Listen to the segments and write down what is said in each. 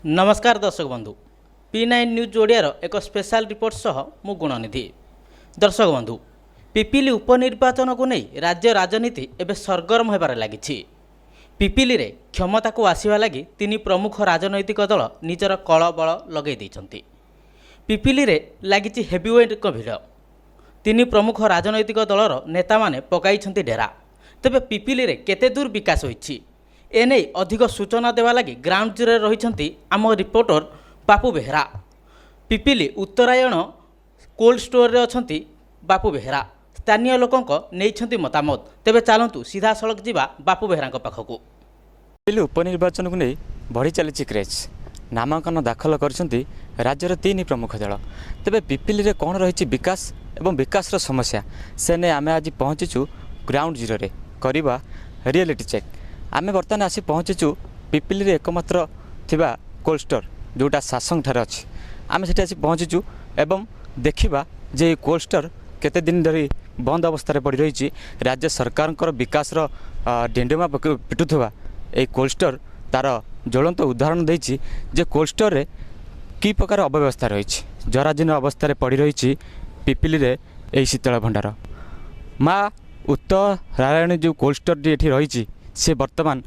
नमस्कार दर्शक बंधु P9 न्यूज ओडियार एक स्पेशल रिपोर्ट सह मु गुणनिधि। दर्शक बंधु पिपिली उपनिर्वाचन को नहीं राज्य राजनीति एवं सरगरम होबार लगी। पिपिली रे क्षमता को आसवा लगी तीन प्रमुख राजनैतिक दल निजर कल बल लगे देइछन्ति। पिपिली रे लगी हेवीवेट भिड़ तीन प्रमुख राजनैतिक दलर नेता माने पकाइछन्ति डेरा। तेबे पिपिली रे केते दूर विकास होइछि एने अधिक सूचना देवा लगी ग्राउंड जीरो रही आम रिपोर्टर बापू बेहरा। पिपिली उत्तरायण कोल्ड स्टोर रे अछंती बापू बेहरा स्थानीय लोकंक नेइछन्ति मतामत। तेबे चलतु सीधा सड़क जीवा बापू बेहरा पाखक। पिपिली उपनिर्वाचन को नहीं बढ़ी चली क्रेज नामांकन दाखल कर राज्यर तीन प्रमुख दल। तेबे पिपिली रे कौन रही विकास एवं विकास समस्या से ने आमे आज पहुँचीचु ग्राउंड जीरो रे करवा रियलिटी चेक। आमे बर्तमान आसी पहुँचीचु पिपिली रे एकमात्र थिबा कोल्ड स्टोर जोटा सासंग ठारे अछि। आमे सेठी आसी पहुँचीचु एवं देखिबा जे कोल्ड स्टोर केते दिन धरी बंद अवस्था रे पड़ी रही। राज्य सरकार विकास डेंडेमा पिटुथबा ए कोल्ड स्टोर तार ज्वलंत उदाहरण देछि जे कोल्ड स्टोर रे की प्रकार अव्यवस्था रही। जराजीर्ण अवस्था रे पड़ी रही पिपिली रे ए शीतल भंडार। माँ उत्तर नारायण जो कोल्ड स्टोर टी एठी रही से वर्तमान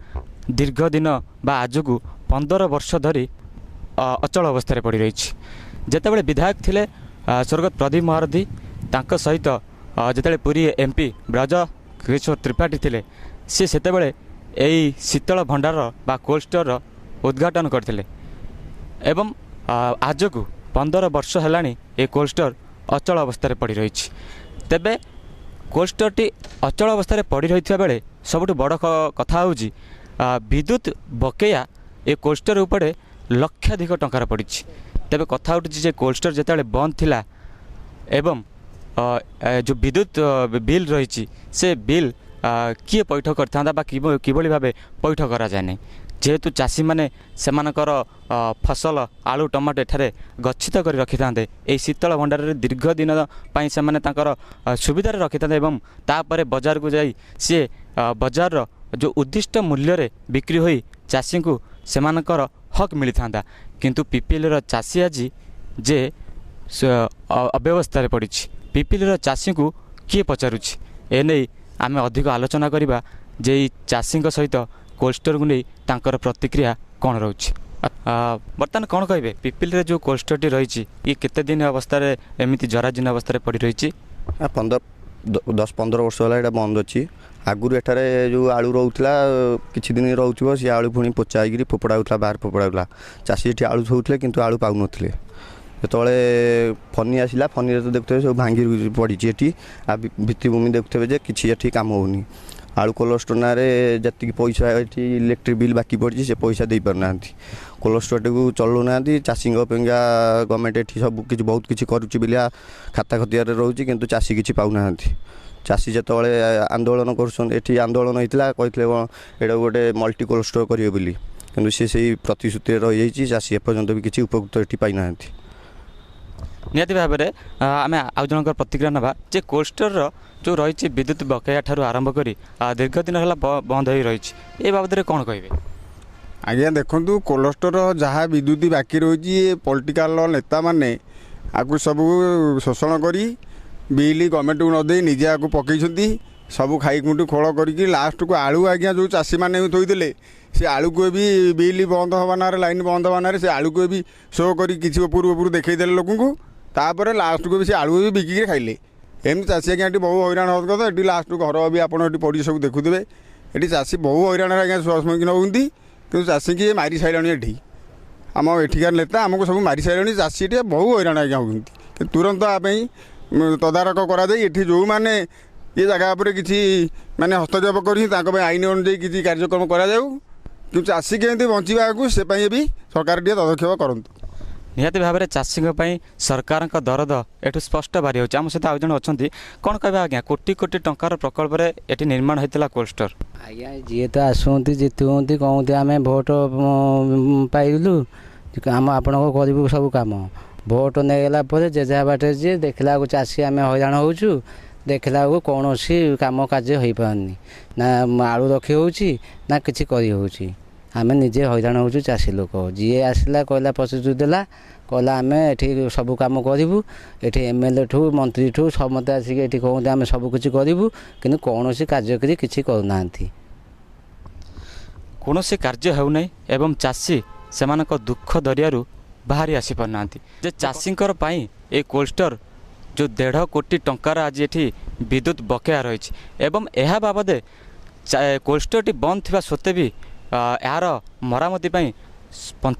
दीर्घ दिन बा आज को 15 वर्ष धरी अचल अवस्था पड़ी रही। जितेबाला विधायक थिले स्वर्गत प्रदीप महारथी तांको सहित जितेबाला पुरी एमपी ब्रज किशोर त्रिपाठी थिले सी सेतेबाला एई शीतल भंडार बा कोल्ड स्टोर उद्घाटन करथिले एवं आज को 15 वर्ष हेलानी ए कोल्ड स्टोर अचल अवस्था पड़ी रही। तेबे कोल्ड स्टोर टी अचल अवस्था पड़ी रही बेले सबुठ बड़ कथा होउची विद्युत बकेया ए कोल्ड स्टोर उपरे लक्षाधिक टंकार पड़ी। तेबे कथा उठुची जे कोल्ड स्टोर जेतेबेले बंद थिला एवं जो विद्युत बिल रही से बिल किए पैठ करता बा किभली भाबे पैठ करा जाय नै। जेहेतु चाषी माने सेमानकर फसल आलू टमाटो एठारे गच्छित कर रखि थांते ए शीतल भंडार रे दीर्घ दिन पई से माने तांकर सुविधा रे रखि थांते एवं तापरे बाजार को जाई से बाजार रो जो उद्दिष्ट मूल्य रे बिक्री होई चाषी को सेमानकर हक मिली थांदा। किंतु पिपिली रो चाषी आज जे अव्यवस्था रे पड़ी पिपिली रो चाषी को किए पचारुछि एने आमे अधिक आलोचना करिबा जे चाषी सहित कोल्ड स्टोर को नहीं तांकर प्रतिक्रिया कौन रोच। बर्तमान कौन कहे पिपिली रे जो कोल्ड स्टोर टी रही ये केते दिन अवस्था रे एमिति जराजीर्ण अवस्था रे पड़ी रही। 10-15 वर्ष है बंद अच्छी। आगुरी एठारे जो आलू रोला किछि दिन रोथो सी आलू पुणी पोचाई फोपड़ा होता बाहर फोपड़ा होता चाषी ये आलू सोते किंतु आलू पाऊन जोले फनी आसला फनी तो देखुए सब भांगी पड़ी ये भित्तिभूमि देखुए जे कि कम होनी आलू कोल्ड स्टोर ना जी पैसा ये इलेक्ट्रिक बिल बाकी पड़ी से पैसा दे पारना कोल्ड स्टोर को चलाऊना चाषी गवर्नमेंट ये सब किसी बहुत किसी करुच्ची बिलिया खाता खतियार रोचे किंतु चाषी किसी पाऊना चाषी जिते आंदोलन कर आंदोलन होता कहते ये गोटे मल्टी कोल्ड स्टोर करेंगे बोली किंतु से प्रतिश्रुति रही जाइए चाषी एपर्यंत भी किसी उपकृत ये पाईना। निहाती भाव में आम आउ जन प्रतिक्रिया ना जे कोल्ड स्टोर जो रही विद्युत बकेया ठारू आरंभ कर दीर्घ दिन है बंद हो रही ए बाबद कौन कहे। आज्ञा देखु कोल्ड स्टोर जहाँ विद्युत बाकी रही पॉलिटिकल नेता माने आपको सब शोषण करी बिल गवर्नमेंट को नदे निजे आपको पकई सब खाई खुंटू खोल करके लास्ट को आलू आज्ञा जो चाषी मैंने थोड़े से आलू को भी बिल बंद हवा ना लाइन बंद हवा ना से आलू को भी शो कर किसी उपरू देखईदे लोक को तापर लास्ट को भी से आलू भी बिकिक खाइले एमती चाषी आज्ञा ये बहुत हईराण हो कथा ये लास्ट घर भी आपड़ी पड़ी सब देखुए ये चाषी बहुत हईराण आज्ञा सम्मुखीन होती कि चाषी की मारी सारे ये आम एठिकार नेता आमको सब मारी सारे चाषी टे बहुत हईराण आज्ञा होती तुरंत आप तदारक कराई ये जो मैंने ये जगह पर किसी माने हस्तक्षेप कर आईन अनुजाई किसी कार्यक्रम कराऊ कि चाषी केमती बचा को से भी सरकार टे पदक्षेप करूँ। निहाती भाव में चाषी सरकार दरद एठू स्पष्ट बारी हो। आम सहित आउ जन अच्छा कौन कह आज्ञा कोटी कोटी टंकार प्रकल्प ये निर्माण होता कोल्ड स्टोर आज्ञा जी तो आसुँच जीतुँ कहते आम भोट पाइलु आम आपण करूँ सब कम भोट नहीं जेजा बाटे जी देखला चाषी आम हईराण होचु देखला कौन सी कम कार्य हो पारनी ना आलू रखी हो ना किसी करी होची ଆମେ ନିଜେ ହଇରାଣ ହେଉଛୁ ଚାଷୀ ଲୋକ। ଯିଏ ଆସିଲା କହିଲା ପ୍ରତିଶ୍ରୁତି ଦେଲା, କହିଲା ଆମେ ଏଠି ସବୁ କାମ କରିବୁ, ଏଠି MLA ଠୁ ମନ୍ତ୍ରୀ ଠୁ ସମସ୍ତେ ଆସିକି ଏଠି କହନ୍ତି ଆମେ ସବୁ କିଛି କରିବୁ, କିନ୍ତୁ କୌଣସି କାର୍ଯ୍ୟକାରୀ କିଛି କରୁନାହାନ୍ତି। କୌଣସି କାର୍ଯ୍ୟ ହେଉନାହିଁ ଏବଂ ଚାଷୀ ସେମାନଙ୍କ ଦୁଃଖ ଦରିଆରୁ ବାହାରି ଆସିପାରୁନାହାନ୍ତି। ଯେ ଚାଷୀଙ୍କର ପାଇଁ ଏ କୋଲ୍ଡ ଷ୍ଟୋର ଯେଉଁ 1.5 କୋଟି ଟଙ୍କାର ଆଜି ଏଠି ବିଦ୍ୟୁତ ବକେୟା ରହିଛି ଏବଂ ଏହା ବାବଦେ କୋଲ୍ଡ ଷ୍ଟୋରଟି ବନ୍ଦ ଥିବା ସତ୍ତ୍ୱେ ବି ଏହାର ମରାମତି ପାଇଁ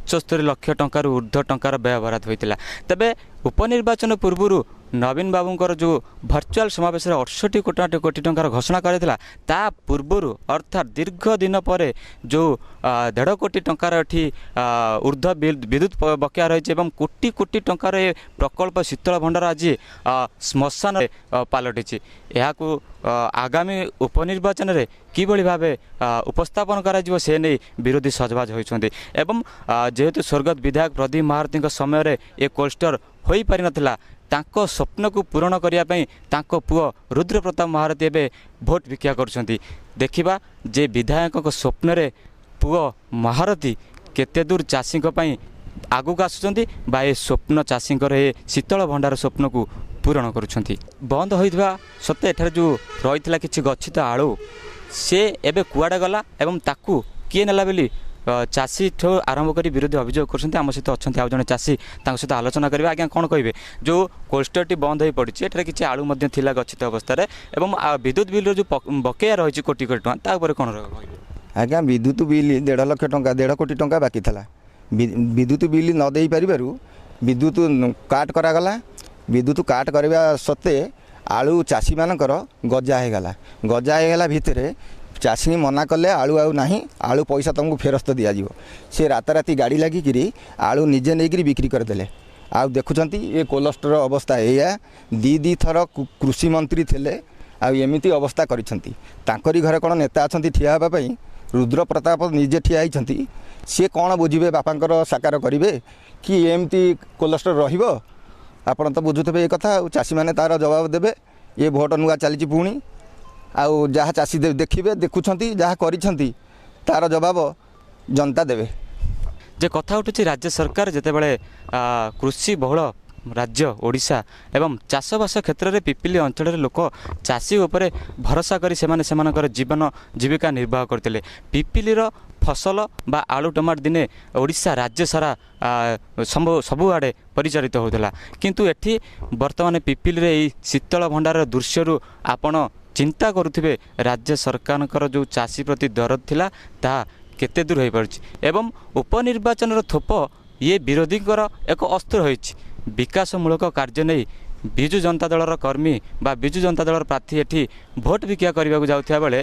75 ଲକ୍ଷ ଟଙ୍କାରୁ ଉର୍ଦ୍ଧ୍ୱ ଟଙ୍କାର ବ୍ୟୟ ବରାଦ ହୋଇଥିଲା। ତେବେ ଉପନିର୍ବାଚନ ପୂର୍ବରୁ ନବୀନ ବାବୁଙ୍କର ଯେଉଁ ଭର୍ଚୁଆଲ ସମାବେଶରେ 68 କୋଟି ଟଙ୍କାର ଘୋଷଣା କରାଯାଇଥିଲା, ତା ପୂର୍ବରୁ ଅର୍ଥାତ୍ ଦୀର୍ଘ ଦିନ ପରେ ଯେଉଁ 1.5 କୋଟି ଟଙ୍କାର ଏଠି ଉର୍ଦ୍ଧ୍ୱ ବିଦ୍ୟୁତ ବକେୟା ରହିଛି ଏବଂ କୋଟି କୋଟି ଟଙ୍କାର ଏ ପ୍ରକଳ୍ପ ଶୀତଳ ଭଣ୍ଡାର ଆଜି ଶ୍ମଶାନରେ ପାଲଟିଛି। ଏହାକୁ ଆଗାମୀ ଉପନିର୍ବାଚନରେ କିଭଳି ଭାବେ ଉପସ୍ଥାପନ କରାଯିବ ସେ ନେଇ ବିରୋଧୀ ସଜବାଜ ହୋଇଛନ୍ତି ଏବଂ ଯେହେତୁ ସ୍ୱର୍ଗତ ବିଧାୟକ ପ୍ରଦୀପ ମହାରଥୀଙ୍କ ସମୟରେ ଏ କୋଲ୍ଡ ଷ୍ଟୋର ହୋଇପାରିନଥିଲା, ତାଙ୍କ ସ୍ୱପ୍ନକୁ ପୂରଣ କରିବା ପାଇଁ ତାଙ୍କ ପୁଅ ରୁଦ୍ରପ୍ରତାପ ମହାରଥୀ ଏବେ ଭୋଟ ଭିକ୍ଷା କରୁଛନ୍ତି। ଦେଖିବା ଯେ ବିଧାୟକଙ୍କ ସ୍ୱପ୍ନରେ ପୁଅ ମହାରଥୀ କେତେ ଦୂର ଚାଷୀଙ୍କ ପାଇଁ ଆଗକୁ ଆସୁଛନ୍ତି ବା ଏ ସ୍ୱପ୍ନ ଚାଷୀଙ୍କର ଏ ଶୀତଳ ଭଣ୍ଡାର ସ୍ୱପ୍ନକୁ ପୂରଣ କରୁଛନ୍ତି। ବନ୍ଦ ହୋଇଥିବା ସତ୍ତ୍ୱେ ଏଠାରେ ଯେଉଁ ରହିଥିଲା କିଛି ଗଚ୍ଛିତ ଆଳୁ, ସେ ଏବେ କୁଆଡ଼େ ଗଲା ଏବଂ ତାକୁ କିଏ ନେଲା ବୋଲି ଚାଷୀଠୁ ଆରମ୍ଭ କରି ବିରୋଧୀ ଅଭିଯୋଗ କରୁଛନ୍ତି। ଆମ ସହିତ ଅଛନ୍ତି ଆଉ ଜଣେ ଚାଷୀ, ତାଙ୍କ ସହିତ ଆଲୋଚନା କରିବା। ଆଜ୍ଞା, କ'ଣ କହିବେ? ଯେଉଁ କୋଲ୍ଡ ଷ୍ଟୋରଟି ବନ୍ଦ ହୋଇ ପଡ଼ିଛି, ଏଠାରେ କିଛି ଆଳୁ ମଧ୍ୟ ଥିଲା ଗଚ୍ଛିତ ଅବସ୍ଥାରେ ଏବଂ ବିଦ୍ୟୁତ ବିଲ୍ର ଯେଉଁ ବକେୟା ରହିଛି କୋଟି କୋଟି ଟଙ୍କା, ତା ଉପରେ କ'ଣ କହିବେ? ଆଜ୍ଞା, ବିଦ୍ୟୁତ ବିଲ୍ 1.5 ଲକ୍ଷ ଟଙ୍କା, 1.5 କୋଟି ଟଙ୍କା ବାକି ଥିଲା। ବିଦ୍ୟୁତ ବିଲ୍ ନ ଦେଇପାରିବାରୁ ବିଦ୍ୟୁତ କାଟ କରାଗଲା। ବିଦ୍ୟୁତ କାଟ କରିବା ସତ୍ତ୍ୱେ ଆଳୁ ଚାଷୀମାନଙ୍କର ଗଜା ହେଇଗଲା ଭିତରେ ଚାଷୀ ମନା କଲେ ଆଳୁ ଆଉ ନାହିଁ, ଆଳୁ ପଇସା ତୁମକୁ ଫେରସ୍ତ ଦିଆଯିବ। ସେ ରାତାରାତି ଗାଡ଼ି ଲାଗିକିରି ଆଳୁ ନିଜେ ନେଇକିରି ବିକ୍ରି କରିଦେଲେ। ଆଉ ଦେଖୁଛନ୍ତି ଏ କୋଲ୍ଡ ଷ୍ଟୋରର ଅବସ୍ଥା ଏଇଆ। ଦୁଇ ଥର କୃଷି ମନ୍ତ୍ରୀ ଥିଲେ ଆଉ ଏମିତି ଅବସ୍ଥା କରିଛନ୍ତି। ତାଙ୍କରି ଘରେ କ'ଣ ନେତା ଅଛନ୍ତି ଠିଆ ହେବା ପାଇଁ? ରୁଦ୍ରପ୍ରତାପ ନିଜେ ଠିଆ ହେଇଛନ୍ତି। ସିଏ କ'ଣ ବୁଝିବେ? ବାପାଙ୍କର ସାକାର କରିବେ କି ଏମିତି କୋଲ୍ଡ ଷ୍ଟୋର ରହିବ? ଆପଣ ତ ବୁଝୁଥିବେ ଏ କଥା। ଆଉ ଚାଷୀମାନେ ତା'ର ଜବାବ ଦେବେ। ଏ ଭୋଟ ନୂଆ ଚାଲିଛି ପୁଣି, ଆଉ ଯାହା ଚାଷୀ ଦେଖିବେ, ଦେଖୁଛନ୍ତି, ଯାହା କରିଛନ୍ତି ତା'ର ଜବାବ ଜନତା ଦେବେ। ଯେ କଥା ଉଠୁଛି, ରାଜ୍ୟ ସରକାର ଯେତେବେଳେ କୃଷି ବହୁଳ ରାଜ୍ୟ ଓଡ଼ିଶା ଏବଂ ଚାଷବାସ କ୍ଷେତ୍ରରେ ପିପିଲି ଅଞ୍ଚଳରେ ଲୋକ ଚାଷୀ ଉପରେ ଭରସା କରି ସେମାନେ ସେମାନଙ୍କର ଜୀବିକା ନିର୍ବାହ କରିଥିଲେ। ପିପିଲିର ଫସଲ ବା ଆଳୁ ଟମାଟୋ ଦିନେ ଓଡ଼ିଶା ରାଜ୍ୟ ସାରା ସବୁଆଡ଼େ ପରିଚାଳିତ ହେଉଥିଲା, କିନ୍ତୁ ଏଠି ବର୍ତ୍ତମାନ ପିପିଲିରେ ଏହି ଶୀତଳ ଭଣ୍ଡାରର ଦୃଶ୍ୟରୁ ଆପଣ ଚିନ୍ତା କରୁଥିବେ ରାଜ୍ୟ ସରକାରଙ୍କର ଯେଉଁ ଚାଷୀ ପ୍ରତି ଦରଦ ଥିଲା ତାହା କେତେ ଦୂର ହୋଇପାରୁଛି। ଏବଂ ଉପନିର୍ବାଚନର ଥୋପ ଇଏ ବିରୋଧୀଙ୍କର ଏକ ଅସ୍ତ୍ର ହୋଇଛି। ବିକାଶମୂଳକ କାର୍ଯ୍ୟ ନେଇ ବିଜୁ ଜନତା ଦଳର କର୍ମୀ ବା ବିଜୁ ଜନତା ଦଳର ପ୍ରାର୍ଥୀ ଏଠି ଭୋଟ ଭିକ୍ଷା କରିବାକୁ ଯାଉଥିବା ବେଳେ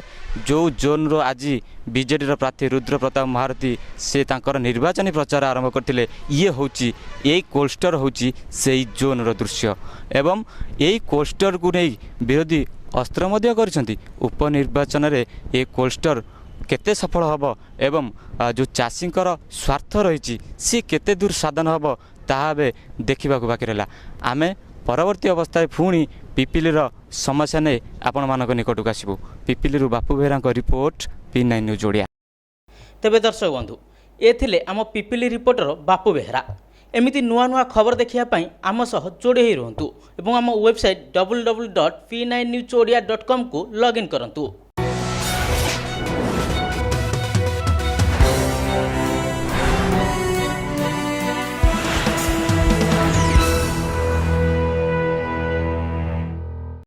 ଯେଉଁ ଜୋନ୍ରୁ ଆଜି ବିଜେଡ଼ିର ପ୍ରାର୍ଥୀ ରୁଦ୍ରପ୍ରତାପ ମହାରଥୀ ସେ ତାଙ୍କର ନିର୍ବାଚନୀ ପ୍ରଚାର ଆରମ୍ଭ କରିଥିଲେ, ଇଏ ହେଉଛି ଏଇ କୋଲ୍ଡ ଷ୍ଟୋର ହେଉଛି ସେଇ ଜୋନ୍ର ଦୃଶ୍ୟ ଏବଂ ଏଇ କୋଲ୍ଡ ଷ୍ଟୋରକୁ ନେଇ ବିରୋଧୀ ଅସ୍ତ୍ର ମଧ୍ୟ କରିଛନ୍ତି। ଉପନିର୍ବାଚନରେ ଏ କୋଲ୍ଡ ଷ୍ଟୋର କେତେ ସଫଳ ହେବ ଏବଂ ଯେଉଁ ଚାଷୀଙ୍କର ସ୍ୱାର୍ଥ ରହିଛି ସେ କେତେ ଦୂର ସାଧନ ହେବ ତାହା ଏବେ ଦେଖିବାକୁ ବାକି ରହିଲା। ଆମେ ପରବର୍ତ୍ତୀ ଅବସ୍ଥାରେ ପୁଣି ପିପିଲିର ସମସ୍ୟା ନେଇ ଆପଣମାନଙ୍କ ନିକଟକୁ ଆସିବୁ। ପିପିଲିରୁ ବାପୁ ବେହେରାଙ୍କ ରିପୋର୍ଟ, P9 ନ୍ୟୁଜ୍ ଓଡ଼ିଆ। ତେବେ ଦର୍ଶକ ବନ୍ଧୁ, ଏ ଥିଲେ ଆମ ପିପିଲି ରିପୋର୍ଟର ବାପୁ ବେହେରା। ଏମିତି ନୂଆ ନୂଆ ଖବର ଦେଖିବା ପାଇଁ ଆମ ସହ ଯୋଡ଼ି ହୋଇ ରୁହନ୍ତୁ ଏବଂ ଆମ ୱେବସାଇଟ୍ www.p9newsodia.com କୁ ଲଗ୍ଇନ୍ କରନ୍ତୁ।